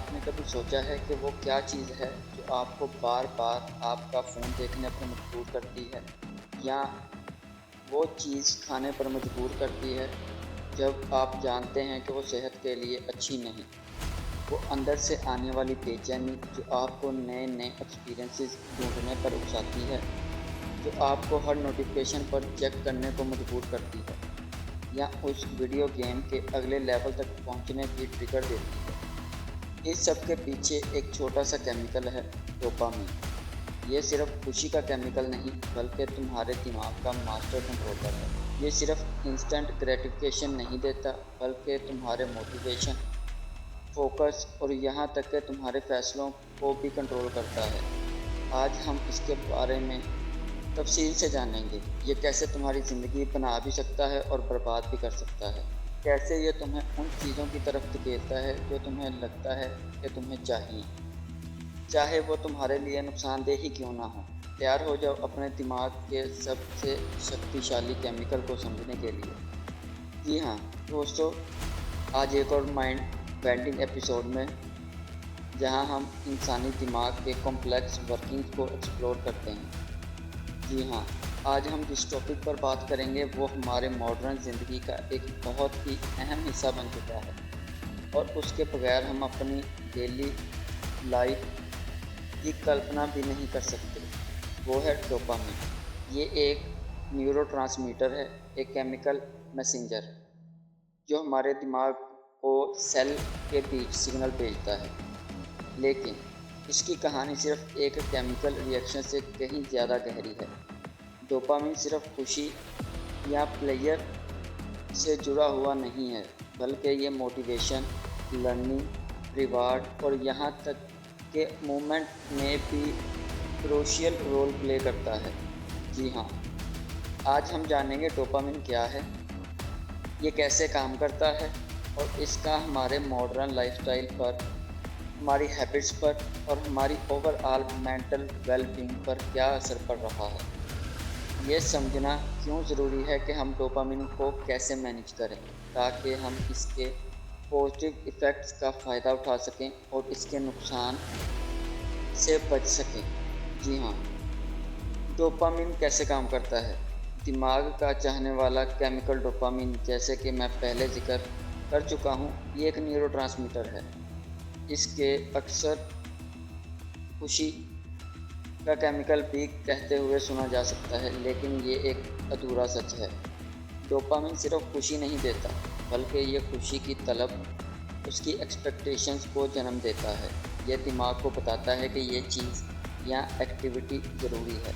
آپ نے کبھی سوچا ہے کہ وہ کیا چیز ہے جو آپ کو بار بار آپ کا فون دیکھنے پر مجبور کرتی ہے، یا وہ چیز کھانے پر مجبور کرتی ہے جب آپ جانتے ہیں کہ وہ صحت کے لیے اچھی نہیں؟ وہ اندر سے آنے والی بے چینی جو آپ کو نئے نئے ایکسپیرئنسز ڈھونڈنے پر اکساتی ہے، جو آپ کو ہر نوٹیفیکیشن پر چیک کرنے کو مجبور کرتی ہے، یا اس ویڈیو گیم کے اگلے لیول تک پہنچنے کی ٹریگر دیتی ہے۔ اس سب کے پیچھے ایک چھوٹا سا کیمیکل ہے، ڈوپامین۔ یہ صرف خوشی کا کیمیکل نہیں بلکہ تمہارے دماغ کا ماسٹر کنٹرولر ہے۔ یہ صرف انسٹنٹ گریٹیفیکیشن نہیں دیتا بلکہ تمہارے موٹیویشن، فوکس اور یہاں تک کہ تمہارے فیصلوں کو بھی کنٹرول کرتا ہے۔ آج ہم اس کے بارے میں تفصیل سے جانیں گے، یہ کیسے تمہاری زندگی بنا بھی سکتا ہے اور برباد بھی کر سکتا ہے۔ کیسے یہ تمہیں ان چیزوں کی طرف دھکیلتا ہے جو تمہیں لگتا ہے کہ تمہیں چاہیے، چاہے وہ تمہارے لیے نقصان دہ ہی کیوں نہ ہو۔ تیار ہو جاؤ اپنے دماغ کے سب سے شکتیشالی کیمیکل کو سمجھنے کے لیے۔ جی ہاں دوستو، آج ایک اور مائنڈ بینڈنگ ایپیسوڈ میں، جہاں ہم انسانی دماغ کے کمپلیکس ورکنگز کو ایکسپلور کرتے ہیں۔ جی ہاں، آج ہم جس ٹاپک پر بات کریں گے وہ ہمارے ماڈرن زندگی کا ایک بہت ہی اہم حصہ بن چکا ہے، اور اس کے بغیر ہم اپنی ڈیلی لائف کی کلپنا بھی نہیں کر سکتے۔ وہ ہے ڈوپامین۔ یہ ایک نیورو ٹرانسمیٹر ہے، ایک کیمیکل میسنجر جو ہمارے دماغ کو سیل کے بیچ سگنل بھیجتا ہے۔ لیکن اس کی کہانی صرف ایک کیمیکل ری ایکشن سے کہیں زیادہ گہری ہے۔ ڈوپامین صرف خوشی یا پلیئر سے جڑا ہوا نہیں ہے، بلکہ یہ موٹیویشن، لرننگ، ریوارڈ اور یہاں تک کہ مومنٹ میں بھی کروشیل رول پلے کرتا ہے۔ جی ہاں، آج ہم جانیں گے ڈوپامین کیا ہے، یہ کیسے کام کرتا ہے، اور اس کا ہمارے ماڈرن لائف سٹائل پر، ہماری ہیبٹس پر اور ہماری overall mental well being پر کیا اثر پڑ رہا ہے۔ یہ سمجھنا کیوں ضروری ہے کہ ہم ڈوپامین کو کیسے مینیج کریں تاکہ ہم اس کے پازیٹیو ایفیکٹس کا فائدہ اٹھا سکیں اور اس کے نقصان سے بچ سکیں۔ جی ہاں، ڈوپامین کیسے کام کرتا ہے؟ دماغ کا چاہنے والا کیمیکل ڈوپامین، جیسے کہ میں پہلے ذکر کر چکا ہوں، یہ ایک نیورو ٹرانسمیٹر ہے۔ اس کے اکثر خوشی کا کیمیکل بھی کہتے ہوئے سنا جا سکتا ہے، لیکن یہ ایک ادھورا سچ ہے۔ ڈوپامین صرف خوشی نہیں دیتا بلکہ یہ خوشی کی طلب، اس کی ایکسپیکٹیشنز کو جنم دیتا ہے۔ یہ دماغ کو بتاتا ہے کہ یہ چیز یا ایکٹیویٹی ضروری ہے،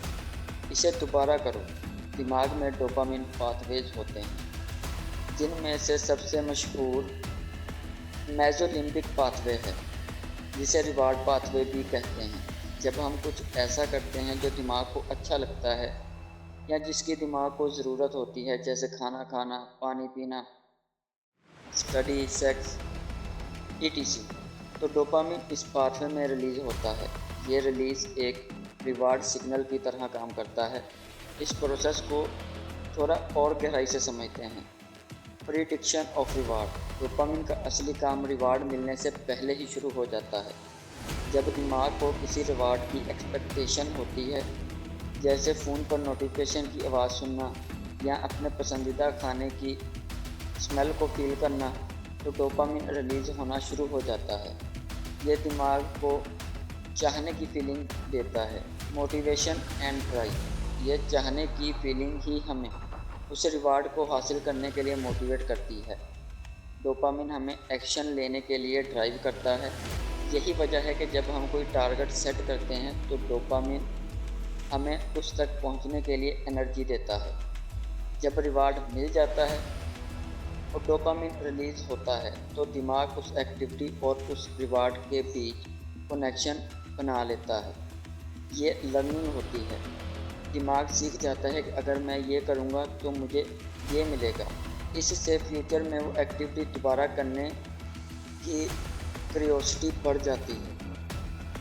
اسے دوبارہ کرو۔ دماغ میں ڈوپامین پاتھ ویز ہوتے ہیں، جن میں سے سب سے مشہور میزو لمبک پاتھ وے ہے، جسے ریوارڈ پاتھ وے بھی کہتے ہیں۔ جب ہم کچھ ایسا کرتے ہیں جو دماغ کو اچھا لگتا ہے یا جس کی دماغ کو ضرورت ہوتی ہے، جیسے کھانا کھانا، پانی پینا، اسٹڈی، سیکس، etc، تو ڈوپامین اس پاتھ وے میں ریلیز ہوتا ہے۔ یہ ریلیز ایک ریوارڈ سگنل کی طرح کام کرتا ہے۔ اس پروسیس کو تھوڑا اور گہرائی سے سمجھتے ہیں۔ Prediction of reward. ڈوپامین کا اصلی کام ریوارڈ ملنے سے پہلے ہی شروع ہو جاتا ہے۔ جب دماغ کو کسی ریوارڈ کی ایکسپیکٹیشن ہوتی ہے، جیسے فون پر نوٹیفیکیشن کی آواز سننا یا اپنے پسندیدہ کھانے کی اسمیل کو فیل کرنا، تو ڈوپامین ریلیز ہونا شروع ہو جاتا ہے۔ یہ دماغ کو چاہنے کی فیلنگ دیتا ہے۔ Motivation and drive. یہ چاہنے کی فیلنگ ہی ہمیں اس ریوارڈ کو حاصل کرنے کے لیے موٹیویٹ کرتی ہے۔ ڈوپامین ہمیں ایکشن لینے کے لیے ڈرائیو کرتا ہے۔ یہی وجہ ہے کہ جب ہم کوئی ٹارگٹ سیٹ کرتے ہیں تو ڈوپامین ہمیں اس تک پہنچنے کے لیے انرجی دیتا ہے۔ جب ریوارڈ مل جاتا ہے اور ڈوپامین ریلیز ہوتا ہے تو دماغ اس ایکٹیویٹی اور اس ریوارڈ کے بیچ کنیکشن بنا لیتا ہے۔ یہ لرننگ ہوتی ہے۔ دماغ سیکھ جاتا ہے کہ اگر میں یہ کروں گا تو مجھے یہ ملے گا۔ اس سے فیوچر میں وہ ایکٹیویٹی دوبارہ کرنے کی کیوریوسٹی بڑھ جاتی ہے۔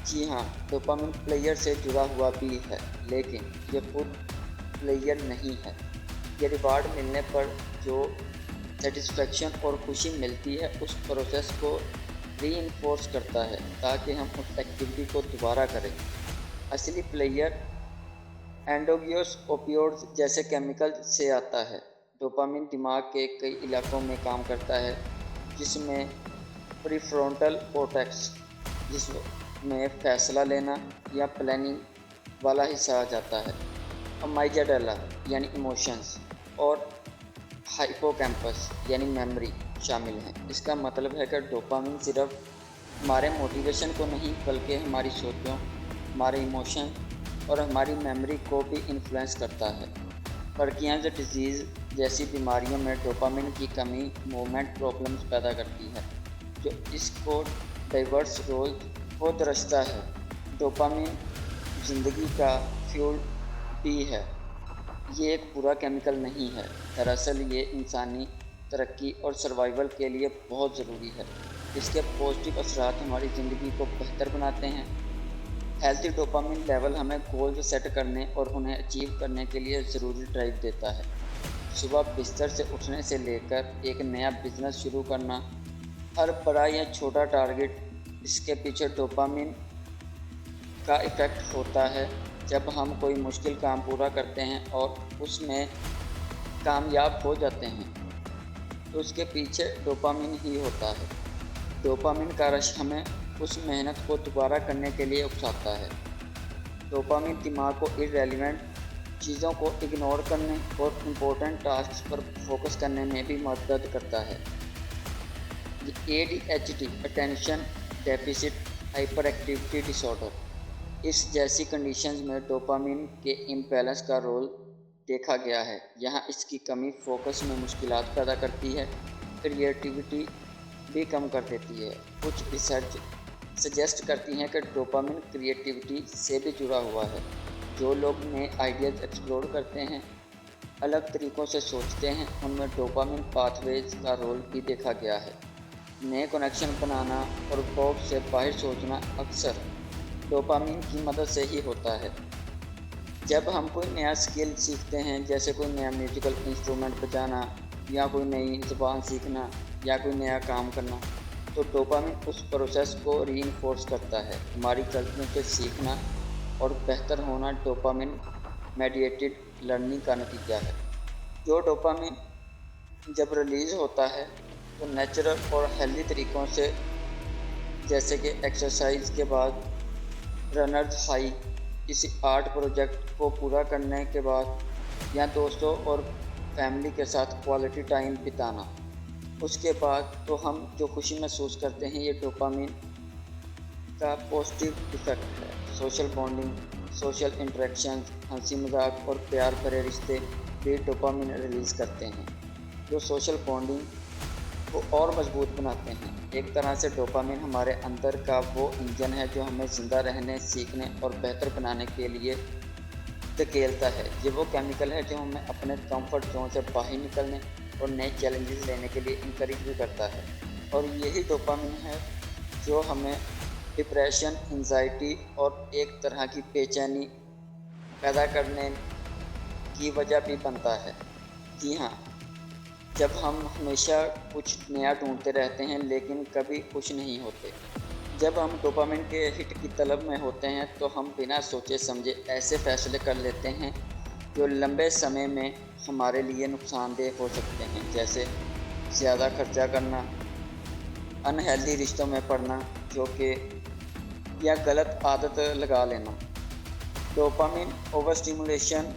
جی ہاں، ڈوپامین پلیئر سے جڑا ہوا بھی ہے، لیکن یہ خود پلیئر نہیں ہے۔ یہ ریوارڈ ملنے پر جو سیٹسفیکشن اور خوشی ملتی ہے، اس پروسیس کو ری انفورس کرتا ہے تاکہ ہم اس ایکٹیویٹی کو دوبارہ کریں۔ اصلی پلیئر اینڈوگیوس اوپیوڈز جیسے کیمیکل سے آتا ہے۔ ڈوپامین دماغ کے کئی علاقوں میں کام کرتا ہے، جس میں پری فرونٹل کورٹیکس، جس میں فیصلہ لینا یا پلاننگ والا حصہ آ جاتا ہے، امیجڈالا یعنی ایموشنز، اور ہائپو کیمپس یعنی میموری شامل ہیں۔ اس کا مطلب ہے کہ ڈوپامین صرف ہمارے موٹیویشن کو نہیں بلکہ ہماری سوچوں، ہمارے ایموشن اور ہماری میموری کو بھی انفلوئنس کرتا ہے۔ پارکنسن ڈیزیز جیسی بیماریوں میں ڈوپامین کی کمی موومنٹ پرابلمز پیدا کرتی ہے، جو اس کو ڈائیورس رول کو درستا ہے۔ ڈوپامین زندگی کا فیول بھی ہے۔ یہ ایک برا کیمیکل نہیں ہے، دراصل یہ انسانی ترقی اور سروائیول کے لیے بہت ضروری ہے۔ اس کے پازیٹیو اثرات ہماری زندگی کو بہتر بناتے ہیں۔ ہیلتھی ڈوپامین لیول ہمیں گولز سیٹ کرنے اور انہیں اچیو کرنے کے لیے ضروری ڈرائیو دیتا ہے۔ صبح بستر سے اٹھنے سے لے کر ایک نیا بزنس شروع کرنا، ہر بڑا یا چھوٹا ٹارگٹ، اس کے پیچھے ڈوپامین کا ایفیکٹ ہوتا ہے۔ جب ہم کوئی مشکل کام پورا کرتے ہیں اور اس میں کامیاب ہو جاتے ہیں تو اس کے پیچھے ڈوپامین ہی ہوتا ہے۔ ڈوپامین کا رش ہمیں اس محنت کو دوبارہ کرنے کے لیے اکساتا ہے۔ ڈوپامین دماغ کو ارریلیونٹ چیزوں کو اگنور کرنے اور امپورٹنٹ ٹاسکس پر فوکس کرنے میں بھی مدد کرتا ہے۔ ADHD attention deficit hyperactivity disorder, اس جیسی کنڈیشنز میں ڈوپامین کے امبیلنس کا رول دیکھا گیا ہے۔ یہاں اس کی کمی فوکس میں مشکلات پیدا کرتی ہے، کریٹیوٹی بھی کم کر دیتی ہے۔ کچھ ریسرچ سجیسٹ کرتی ہیں کہ ڈوپامین کریٹیوٹی سے بھی جڑا ہوا ہے۔ جو لوگ نئے آئیڈیاز ایکسپلور کرتے ہیں، الگ طریقوں سے سوچتے ہیں، ان میں ڈوپامین پاتھ ویز کا رول بھی دیکھا گیا ہے۔ نئے کنیکشن بنانا اور باکس سے باہر سوچنا اکثر ڈوپامین کی مدد سے ہی ہوتا ہے۔ جب ہم کوئی نیا اسکل سیکھتے ہیں، جیسے کوئی نیا میوزیکل انسٹرومنٹ بجانا یا کوئی نئی زبان سیکھنا یا کوئی نیا کام کرنا، تو ڈوپامین اس پروسیس کو ری انفورس کرتا ہے۔ ہماری غلطیوں سے سیکھنا اور بہتر ہونا ڈوپامین میڈیٹڈ لرننگ کا نتیجہ ہے۔ جو ڈوپامین جب ریلیز ہوتا ہے تو نیچرل اور ہیلدی طریقوں سے، جیسے کہ ایکسرسائز کے بعد، رنرز ہائی، کسی آرٹ پروجیکٹ کو پورا کرنے کے بعد، یا دوستوں اور فیملی کے ساتھ کوالٹی ٹائم بتانا، اس کے بعد، تو ہم جو خوشی محسوس کرتے ہیں، یہ ڈوپامین کا پازیٹیو ایفیکٹ ہے۔ سوشل بانڈنگ، سوشل انٹریکشنز، ہنسی مذاق اور پیار بھرے رشتے بھی ڈوپامین ریلیز کرتے ہیں، جو سوشل بانڈنگ کو اور مضبوط بناتے ہیں۔ ایک طرح سے ڈوپامین ہمارے اندر کا وہ انجن ہے جو ہمیں زندہ رہنے، سیکھنے اور بہتر بنانے کے لیے دھکیلتا ہے۔ یہ وہ کیمیکل ہے جو ہمیں اپنے کمفرٹ زون سے باہر نکلنے اور نئے چیلنجز لینے کے لیے انکریج بھی کرتا ہے۔ اور یہی ڈوپامین ہے جو ہمیں ڈپریشن، انزائٹی اور ایک طرح کی بے چینی پیدا کرنے کی وجہ بھی بنتا ہے۔ جی ہاں، جب ہم ہمیشہ کچھ نیا ڈھونڈتے رہتے ہیں لیکن کبھی خوش نہیں ہوتے، جب ہم ڈوپامین کے ہٹ کی طلب میں ہوتے ہیں، تو ہم بنا سوچے سمجھے ایسے فیصلے کر لیتے ہیں جو لمبے سمے میں ہمارے لیے نقصان دہ ہو سکتے ہیں، جیسے زیادہ خرچہ کرنا، انہیلدی رشتوں میں پڑنا، یا غلط عادت لگا لینا۔ ڈوپامین اوور سٹیمولیشن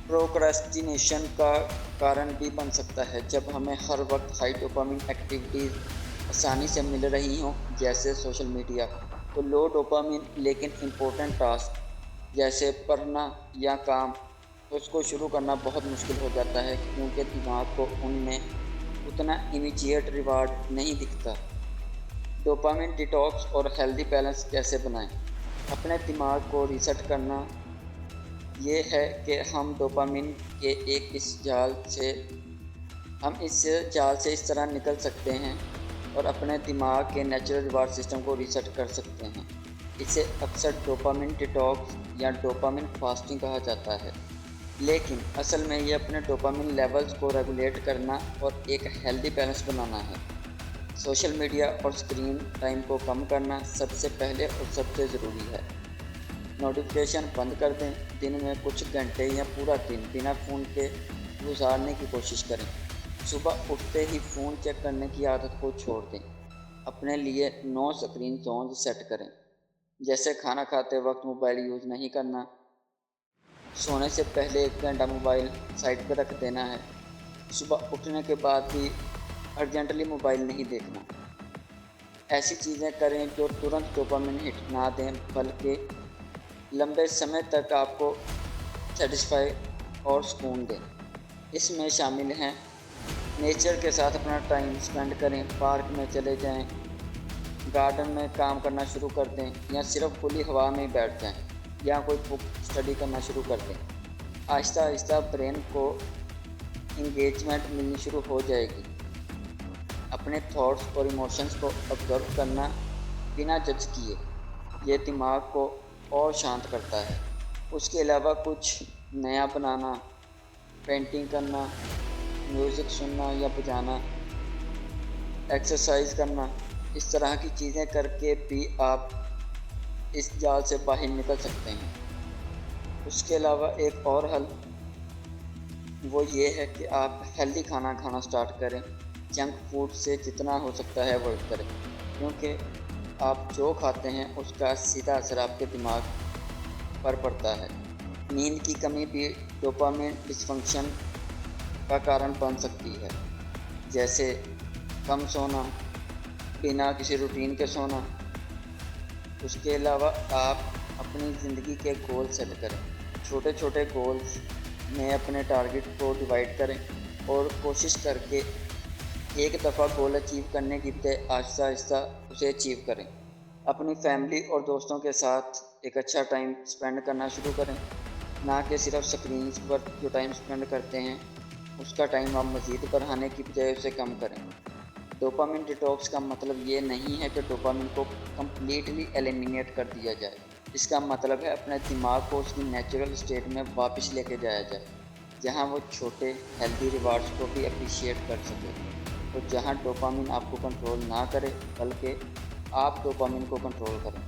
پروکراسٹینیشن کا کارن بھی بن سکتا ہے۔ جب ہمیں ہر وقت ہائی ڈوپامین ایکٹیویٹیز آسانی سے مل رہی ہوں، جیسے سوشل میڈیا، تو لو ڈوپامین لیکن امپورٹنٹ ٹاسک جیسے پڑھنا یا کام، تو اس کو شروع کرنا بہت مشکل ہو جاتا ہے، کیونکہ دماغ کو ان میں اتنا امیجیٹ ریوارڈ نہیں دکھتا۔ ڈوپامین ڈیٹاکس اور ہیلدی بیلنس کیسے بنائیں؟ اپنے دماغ کو ریسٹ کرنا یہ ہے کہ ہم ڈوپامین کے اس جال سے اس طرح نکل سکتے ہیں اور اپنے دماغ کے نیچرل ریوارڈ سسٹم کو ریسٹ کر سکتے ہیں۔ اسے اکثر ڈوپامین ڈیٹاکس یا ڈوپامین فاسٹنگ کہا جاتا ہے، لیکن اصل میں یہ اپنے ڈوپامین لیولز کو ریگولیٹ کرنا اور ایک ہیلدی بیلنس بنانا ہے۔ سوشل میڈیا اور اسکرین ٹائم کو کم کرنا سب سے پہلے اور سب سے ضروری ہے۔ نوٹیفیکیشن بند کر دیں۔ دن میں کچھ گھنٹے یا پورا دن بنا فون کے گزارنے کی کوشش کریں۔ صبح اٹھتے ہی فون چیک کرنے کی عادت کو چھوڑ دیں۔ اپنے لیے نو اسکرین زون سیٹ کریں، جیسے کھانا کھاتے وقت موبائل یوز نہیں کرنا، سونے سے پہلے 1 گھنٹہ موبائل سائڈ پہ رکھ دینا ہے، صبح اٹھنے کے بعد بھی ارجنٹلی موبائل نہیں دیکھنا۔ ایسی چیزیں کریں جو ترنت ڈوپامن ہٹ نہ دیں بلکہ لمبے سمے تک آپ کو سیٹسفائی اور سکون دیں۔ اس میں شامل ہیں نیچر کے ساتھ اپنا ٹائم سپینڈ کریں، پارک میں چلے جائیں، گارڈن میں کام کرنا شروع کر دیں یا صرف کھلی ہوا میں بیٹھ جائیں یا کوئی بک اسٹڈی کرنا شروع کر دیں۔ آہستہ آہستہ برین کو انگیجمنٹ ملنی شروع ہو جائے گی۔ اپنے تھاٹس اور ایموشنز کو آبزرو کرنا بنا جج کیے، یہ دماغ کو اور شانت کرتا ہے۔ اس کے علاوہ کچھ نیا بنانا، پینٹنگ کرنا، میوزک سننا یا بجانا، ایکسرسائز کرنا، اس طرح کی چیزیں کر کے بھی آپ اس جال سے باہر نکل سکتے ہیں۔ اس کے علاوہ ایک اور حل وہ یہ ہے کہ آپ ہیلدی کھانا کھانا سٹارٹ کریں۔ جنک فوڈ سے جتنا ہو سکتا ہے اوائڈ کریں، کیونکہ آپ جو کھاتے ہیں اس کا سیدھا اثر آپ کے دماغ پر پڑتا ہے۔ نیند کی کمی بھی ڈوپامن ڈس فنکشن کا کارن بن سکتی ہے، جیسے کم سونا، بنا کسی روٹین کے سونا۔ اس کے علاوہ آپ اپنی زندگی کے گول سیٹ کریں۔ چھوٹے چھوٹے گولز میں اپنے ٹارگٹ کو ڈیوائڈ کریں اور کوشش کر کے ایک دفعہ گول اچیو کرنے کی بجائے آہستہ آہستہ اسے اچیو کریں۔ اپنی فیملی اور دوستوں کے ساتھ ایک اچھا ٹائم سپینڈ کرنا شروع کریں، نہ کہ صرف سکرینز پر جو ٹائم سپینڈ کرتے ہیں اس کا ٹائم آپ مزید بڑھانے کی بجائے اسے کم کریں۔ ڈوپامن ڈیٹاکس کا مطلب یہ نہیں ہے کہ ڈوپامن کو کمپلیٹلی ایلیمینیٹ کر دیا جائے۔ اس کا مطلب ہے اپنے دماغ کو اس کی نیچرل اسٹیٹ میں واپس لے کے جایا جائے، جہاں وہ چھوٹے ہیلدی ریوارڈز کو بھی اپریشیٹ کر سکے، اور جہاں ڈوپامن آپ کو کنٹرول نہ کرے بلکہ آپ ڈوپامن کو کنٹرول کریں۔